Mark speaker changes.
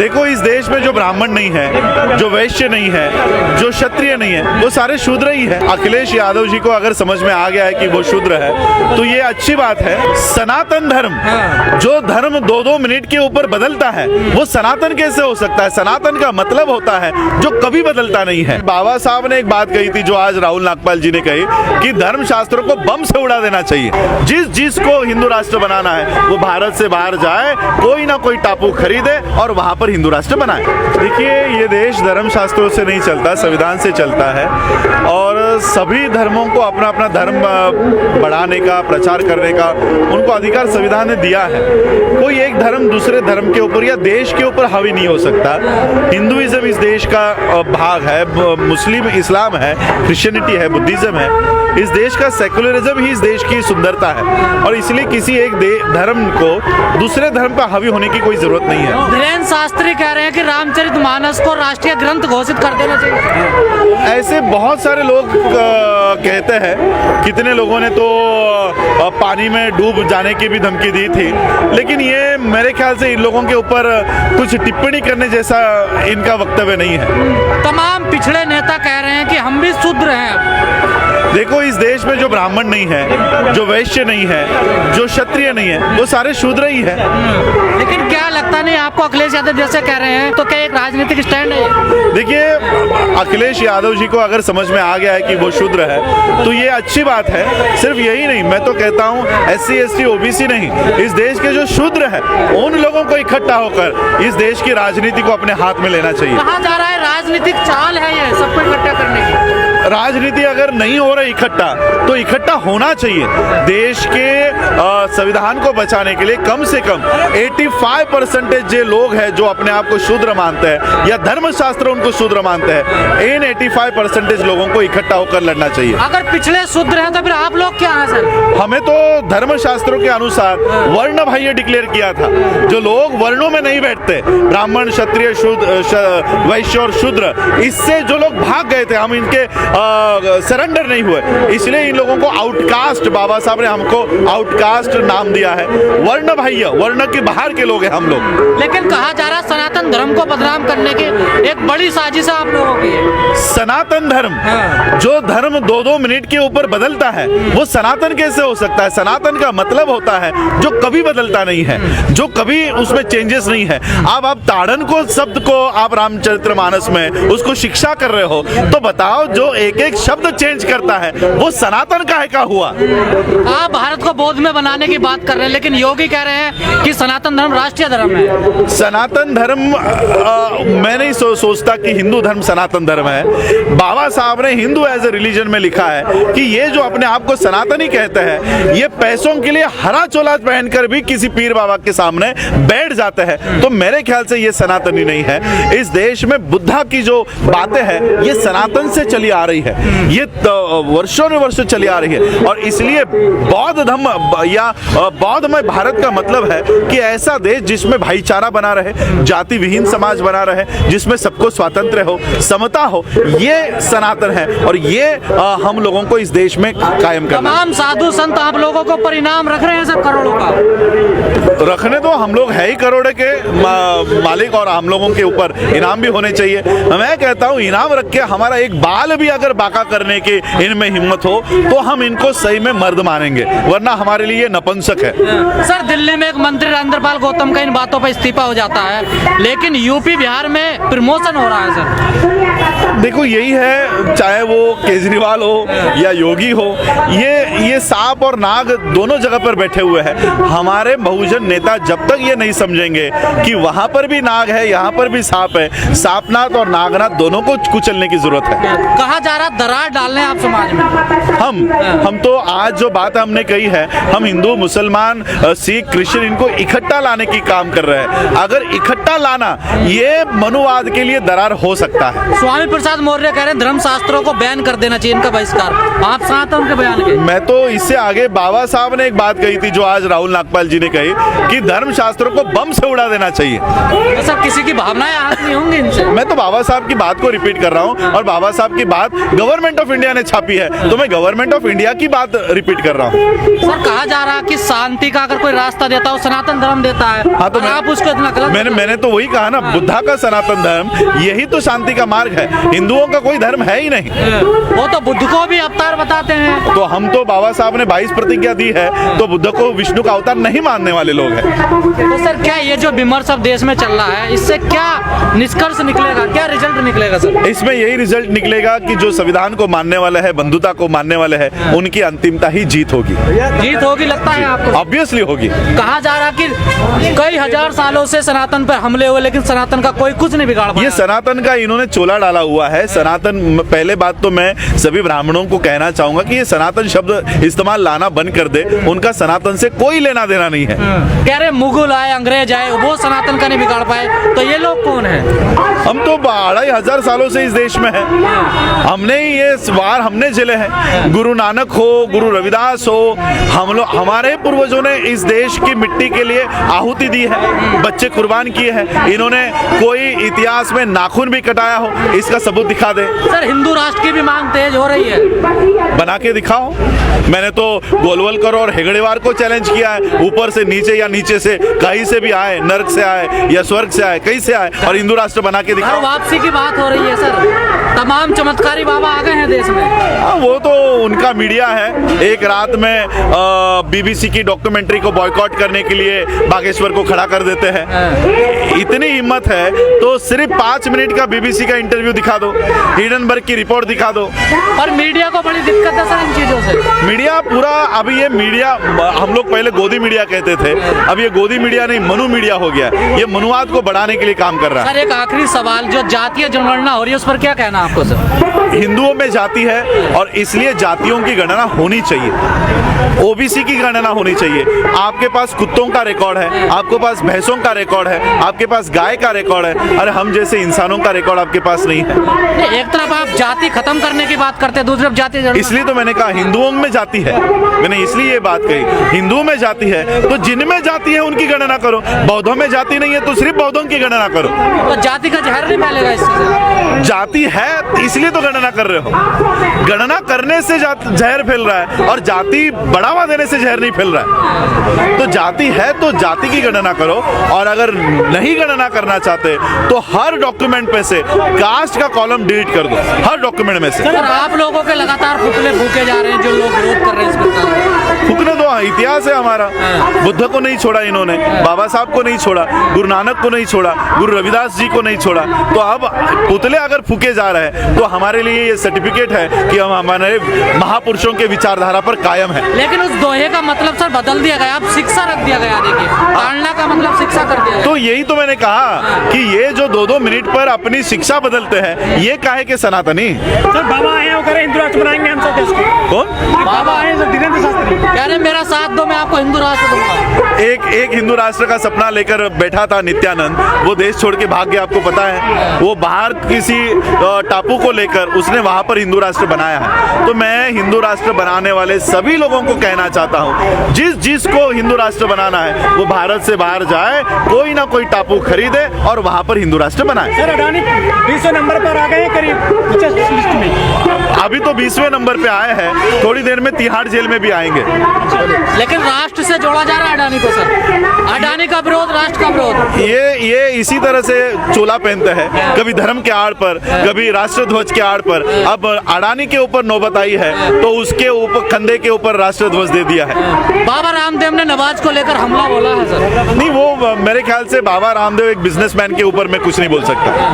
Speaker 1: देखो, इस देश में जो ब्राह्मण नहीं है, जो वैश्य नहीं है, जो क्षत्रिय नहीं है, वो सारे शूद्र ही है। अखिलेश यादव जी को अगर समझ में आ गया है कि वो शूद्र है तो ये अच्छी बात है। सनातन धर्म, जो धर्म 2-2 मिनट के ऊपर बदलता है, वो सनातन कैसे हो सकता है? सनातन का मतलब होता है जो कभी बदलता नहीं है। बाबा साहब ने एक बात कही थी जो आज राहुल नागपाल जी ने कही कि धर्म शास्त्रों को बम से उड़ा देना चाहिए। जिसको हिंदू राष्ट्र बनाना है वो भारत से बाहर जाए, कोई ना कोई टापू खरीदे और वहां पर हिंदू राष्ट्र बनाए। देखिए, ये देश धर्म शास्त्रों से नहीं चलता, संविधान से चलता है और सभी धर्मों को अपना अपना धर्म बढ़ाने का, प्रचार करने का उनको अधिकार संविधान ने दिया है। कोई एक धर्म दूसरे धर्म के ऊपर या देश के ऊपर हावी नहीं हो सकता। हिंदुइज्म इस देश का भाग है, मुस्लिम इस्लाम है, क्रिश्चियनिटी है, बुद्धिज्म है। इस देश का सेकुलरिज्म ही इस देश की सुंदरता है और इसलिए किसी एक धर्म को दूसरे धर्म पर हावी होने की कोई जरूरत नहीं है।
Speaker 2: धीरेन्द्र शास्त्री कह रहे हैं कि रामचरितमानस को राष्ट्रीय ग्रंथ घोषित कर देना चाहिए।
Speaker 1: ऐसे बहुत सारे लोग कहते हैं, कितने लोगों ने तो पानी में डूब जाने की भी धमकी दी थी, लेकिन ये मेरे ख्याल से इन लोगों के ऊपर कुछ टिप्पणी करने जैसा इनका वक्तव्य नहीं है।
Speaker 2: तमाम पिछड़े नेता कह रहे हैं कि हम भी शूद्र हैं।
Speaker 1: देखो, इस देश में जो ब्राह्मण नहीं है, जो वैश्य नहीं है, जो क्षत्रिय नहीं है, वो सारे शूद्र ही है।
Speaker 2: लेकिन क्या लगता नहीं आपको, अखिलेश यादव जैसे कह रहे हैं तो क्या एक राजनीतिक स्टैंड है?
Speaker 1: देखिए, अखिलेश यादव जी को अगर समझ में आ गया है कि वो शूद्र है तो ये अच्छी बात है। सिर्फ यही नहीं, मैं तो कहता हूँ SC ST OBC नहीं, इस देश के जो शूद्र है उन लोगों को इकट्ठा होकर इस देश की राजनीति को अपने हाथ में लेना चाहिए।
Speaker 2: कहा जा रहा है राजनीतिक चाल है ये सबको इकट्ठा करने की।
Speaker 1: राजनीति अगर नहीं हो रही इकट्ठा तो इकट्ठा होना चाहिए। देश के संविधान को बचाने के लिए कम से कम 85% जो लोग हैं जो अपने आप को शूद्र मानते हैं या धर्मशास्त्र उनको शूद्र मानते हैं, इन 85% लोगों को इकट्ठा होकर लड़ना चाहिए।
Speaker 2: अगर पिछले शूद्र हैं तो फिर आप लोग क्या हैं सर?
Speaker 1: हमें तो धर्मशास्त्रों के अनुसार वर्ण बाह्य डिक्लेयर किया था। जो लोग वर्णों में नहीं बैठते, ब्राह्मण, क्षत्रिय, शूद्र, वैश्य और शूद्र, इससे जो लोग भाग गए थे, हम इनके सरेंडर नहीं हुए, इसलिए इन लोगों को आउटकास्ट, बाबा साहब ने हमको आउटकास्ट नाम दिया है। वर्ण बाह्य, वर्ण के बाहर के लोग हैं हम लोग।
Speaker 2: लेकिन कहा जा रहा है सनातन धर्म को बदनाम करने की एक बड़ी साजिश आप लोगों की है।
Speaker 1: सनातन धर्म, जो धर्म 2-2 मिनट के ऊपर बदलता है, वो सनातन कैसे हो सकता है? सनातन का मतलब होता है जो कभी बदलता नहीं है, जो कभी उसमें चेंजेस नहीं है। अब आप ताड़न को शब्द को आप रामचरितमानस में उसको शिक्षा कर रहे हो तो बताओ, जो एक शब्द चेंज करता है वो सनातन काहे का हुआ?
Speaker 2: आप भारत को बौद्ध में बनाने की बात कर रहे हैं, लेकिन योगी कह रहे हैं कि सनातन धर्म राष्ट्रीय धर्म है।
Speaker 1: सनातन धर्म मैं नहीं सोचता कि हिंदू धर्म सनातन धर्म है। बाबा साहब ने हिंदू एज ए रिलीजन में लिखा है कि ये जो अपने आप को सनातनी कहते हैं, ये पैसों के लिए हरा चोला पहनकर भी किसी पीर बाबा के सामने बैठ जाते हैं, तो मेरे ख्याल से ये सनातनी नहीं है। इस देश में बुद्धा की जो बातें हैं ये सनातन से चली आ रही है, ये वर्षों ने वर्षों चली आ रही है और इसलिए बौद्ध धर्म या बौद्धमय भारत का मतलब है कि ऐसा देश जिसमें भाईचारा बना रहे, जाति विहीन समाज बना रहे, जिसमें सबको स्वातंत्र्य हो, समता हो, ये सनातन है और ये हम लोगों को इस देश में कायम करना।
Speaker 2: तमाम साधु संत आप लोगों को परिणाम रख रहे हैं सब करोड़ों का।
Speaker 1: रखने तो हम लोग है ही करोड़ों के मालिक और हम लोगों के ऊपर इनाम भी होने चाहिए। मैं कहता हूँ इनाम रख के हमारा एक बाल भी अगर बाका करने की इनमें हिम्मत हो तो हम इनको सही में मर्द मानेंगे, वरना हमारे लिए नपुंसक है।
Speaker 2: सर, दिल्ली में एक मंत्री राजेंद्रपाल गौतम का इन बातों पर इस्तीफा हो जाता है, लेकिन यूपी बिहार में प्रमोशन हो रहा है सर।
Speaker 1: देखो, यही है, चाहे वो केजरीवाल हो या योगी हो, ये सांप और नाग दोनों जगह पर बैठे हुए हैं। हमारे बहुजन नेता जब तक ये नहीं समझेंगे कि वहां पर भी नाग है, यहाँ पर भी सांप है, सांपनाथ और नागनाथ दोनों को कुचलने की जरूरत है।
Speaker 2: कहा जा रहा दरार डालने आप समाज में।
Speaker 1: हम तो आज जो बात हमने कही है, हम हिंदू, मुसलमान, सिख, क्रिश्चियन, इनको इकट्ठा लाने की काम कर रहे हैं। अगर इकट्ठा लाना ये मनुवाद के लिए दरार हो सकता है।
Speaker 2: स्वामी प्रसाद मौर्य कह रहे हैं धर्म शास्त्रों को बैन कर देना चाहिए, इनका बहिष्कार। आप साथ उनके बयान के?
Speaker 1: मैं तो इससे आगे बाबा साहब ने एक बात कही थी जो आज राहुल नागपाल जी ने कही कि धर्म शास्त्रों को बम से उड़ा देना चाहिए।
Speaker 2: सर, किसी की भावनाएं बात नहीं होंगी इनसे।
Speaker 1: मैं तो बाबा साहब की बात को रिपीट कर रहा हूँ और बाबा साहब की बात गवर्नमेंट ऑफ इंडिया ने छापी है, तो मैं गवर्नमेंट ऑफ इंडिया की बात रिपीट कर रहा हूँ।
Speaker 2: सर कहा जा रहा है कि शांति का अगर कोई रास्ता देता है वो सनातन धर्म देता है।
Speaker 1: हाँ, तो
Speaker 2: और आप उसको इतना गलत
Speaker 1: मैंने तो वही कहा ना, बुद्धा का सनातन धर्म यही तो शांति का मार्ग है, हिंदुओं का कोई धर्म है ही नहीं।
Speaker 2: वो तो बुद्ध को भी अवतार बताते हैं।
Speaker 1: तो हम तो बाबा साहब ने 22 प्रतिज्ञा दी है, तो बुद्ध को विष्णु का अवतार नहीं मानने वाले लोग हैं।
Speaker 2: तो सर क्या ये जो विमर्श अब देश में चल रहा है, इससे क्या निष्कर्ष निकलेगा, क्या रिजल्ट निकलेगा सर?
Speaker 1: इसमें यही रिजल्ट निकलेगा कि जो संविधान को मानने वाले हैं, बंधुता को मानने वाले हैं, उनकी अंतिमता ही जीत होगी।
Speaker 2: जीत होगी लगता है आपको?
Speaker 1: ऑब्वियसली होगी।
Speaker 2: कहा जा रहा कि कई हजार सालों से सनातन पर हमले हुए, लेकिन सनातन का कोई कुछ नहीं बिगाड़ पाया।
Speaker 1: ये सनातन का इन्होंने चोला डाला हुआ है। सनातन, पहले बात तो मैं सभी ब्राह्मणों को कहना चाहूंगा कि ये सनातन शब्द इस्तेमाल लाना बंद कर दे, उनका सनातन से कोई लेना देना नहीं है।
Speaker 2: कह रहे मुगल आए, अंग्रेज आए, वो सनातन का नहीं बिगाड़ पाए, तो ये लोग कौन है?
Speaker 1: हम तो 2500 सालों से इस देश में हैं। हमने ही ये वार हमने झेले हैं। गुरु नानक हो, गुरु रविदास हो, हम लोग, हमारे पूर्वजों ने इस देश की मिट्टी के लिए आहुति दी है, बच्चे कुर्बान किए हैं। इन्होंने कोई इतिहास में नाखून भी कटाया हो, इसका सबूत दिखा दे।
Speaker 2: सर हिंदू राष्ट्र की भी मांग तेज हो रही है,
Speaker 1: बना के दिखाओ। मैंने तो गोलवलकर और हेगड़ेवार को चैलेंज किया है, ऊपर से नीचे या नीचे से कहीं से भी आए, नर्क से आए या स्वर्ग से आए, कहीं से आए, और हिंदू राष्ट्र बना के
Speaker 2: घर
Speaker 1: दिखाओ।
Speaker 2: वापसी की बात हो रही है सर, तमाम चमत्कारी बाबा आ गए हैं देश में।
Speaker 1: हाँ, वो तो उनका मीडिया है। एक रात में बीबीसी की डॉक्यूमेंट्री को बॉयकॉट करने के लिए बागेश्वर को खड़ा कर देते हैं। इतनी हिम्मत है तो सिर्फ 5 मिनट का बीबीसी का इंटरव्यू दिखा दो, हिडनबर्ग की रिपोर्ट दिखा दो।
Speaker 2: और मीडिया को बड़ी दिक्कत है सर इन चीजों से।
Speaker 1: मीडिया पूरा, अभी ये मीडिया, हम लोग पहले गोदी मीडिया कहते थे, अब ये गोदी मीडिया नहीं मनु मीडिया हो गया। ये मनुवाद को बढ़ाने के लिए काम कर रहा है।
Speaker 2: सर एक आखिरी सवाल, जो जातीय जनगणना हो रही है उस पर क्या कहना है आपको सर?
Speaker 1: हिंदुओं में जाति है और इसलिए जातियों की गणना होनी चाहिए। ओबीसी की गणना होनी चाहिए। आपके पास कुत्तों का रिकॉर्ड है, आपके पास भैंसों का रिकॉर्ड है, आपके पास गाय का रिकॉर्ड है, अरे हम जैसे इंसानों का रिकॉर्ड आपके पास नहीं है।
Speaker 2: एक तरफ आप जाति खत्म करने की बात करते हैं, दूसरी तरफ जाति जनगणना।
Speaker 1: इसलिए तो मैंने कहा हिंदुओं में जाति है, मैंने इसलिए ये बात कही। हिंदुओं में जाति है तो जिनमें जाति है उनकी गणना करो, बौद्धों में जाति नहीं है तो सिर्फ बौद्धों की गणना करो।
Speaker 2: तो जाति का जहर नहीं फैलेगा इससे?
Speaker 1: जाति है इसलिए तो गणना कर रहे हो। गणना करने से जहर फैल रहा है और जाति बढ़ावा देने से जहर नहीं फैल रहा है। तो जाति है तो जाति की गणना करो, और अगर नहीं गणना करना चाहते तो हर डॉक्यूमेंट पे से कास्ट का कॉलम डिलीट कर दो, हर डॉक्यूमेंट में से।
Speaker 2: सर आप लोगों के लगातार पुतले फूके जा रहे हैं, जो लोग विरोध कर रहे हैं इस प्रकार।
Speaker 1: फूकने दो, इतिहास है हमारा। बुद्ध को नहीं छोड़ा इन्होंने, बाबा साहब को नहीं छोड़ा, गुरु नानक को नहीं छोड़ा, गुरु रविदास जी को नहीं छोड़ा। तो अब पुतले अगर फूके जा रहे हैं तो हमारे लिए ये सर्टिफिकेट है कि हम हमारे महापुरुषों के विचारधारा पर कायम है।
Speaker 2: लेकिन उस दोहे का मतलब सर बदल दिया गया, अब शिक्षा रख दिया गया। देखिए ताड़ना का मतलब शिक्षा कर दिया।
Speaker 1: तो यही तो मैंने कहा कि ये जो 2-2 मिनट पर अपनी शिक्षा बदलते हैं, ये काहे के सनातनी।
Speaker 3: सर बाबा आए हो करे हिंदू राष्ट्र बनाएंगे हम सब देश को।
Speaker 1: कौन
Speaker 3: बाबा आए सर धीरेन्द्र शास्त्री
Speaker 2: कह रहे मेरा साथ दो, मैं आपको हिंदू राष्ट्र दूंगा।
Speaker 1: एक हिंदू राष्ट्र का सपना लेकर बैठा था नित्यानंद, वो देश छोड़ के भाग गया, आपको पता है। वो बाहर किसी टापू को लेकर उसने वहां पर हिंदू राष्ट्र बनाया है। तो मैं हिंदू राष्ट्र बनाने वाले सभी लोगों को कहना चाहता हूं, जिस को हिंदू राष्ट्र बनाना है वो भारत से बाहर जाए, कोई ना कोई टापू खरीदे और वहां पर हिंदू राष्ट्र बनाए।
Speaker 3: सर अडानी 20वें नंबर पर आ गए करीब 50 लिस्ट में।
Speaker 1: अभी तो 20वें नंबर पे आए हैं, थोड़ी देर में तिहाड़ जेल में भी आएंगे।
Speaker 2: लेकिन राष्ट्र से जोड़ा जा रहा है अडानी को सर, अडानी का विरोध, राष्ट्र का विरोध।
Speaker 1: ये इसी तरह से चोला पहनते हैं, कभी धर्म के आड़ पर, कभी राष्ट्रध्वज के आड़ पर। अब अडानी के ऊपर नौबत आई है तो उसके ऊपर, कंधे के ऊपर राष्ट्रध्वज दे दिया है।
Speaker 2: बाबा रामदेव ने नवाज को लेकर हमला बोला है सर।
Speaker 1: नहीं, वो मेरे ख्याल से बाबा रामदेव एक बिजनेसमैन के ऊपर मैं कुछ नहीं बोल सकता।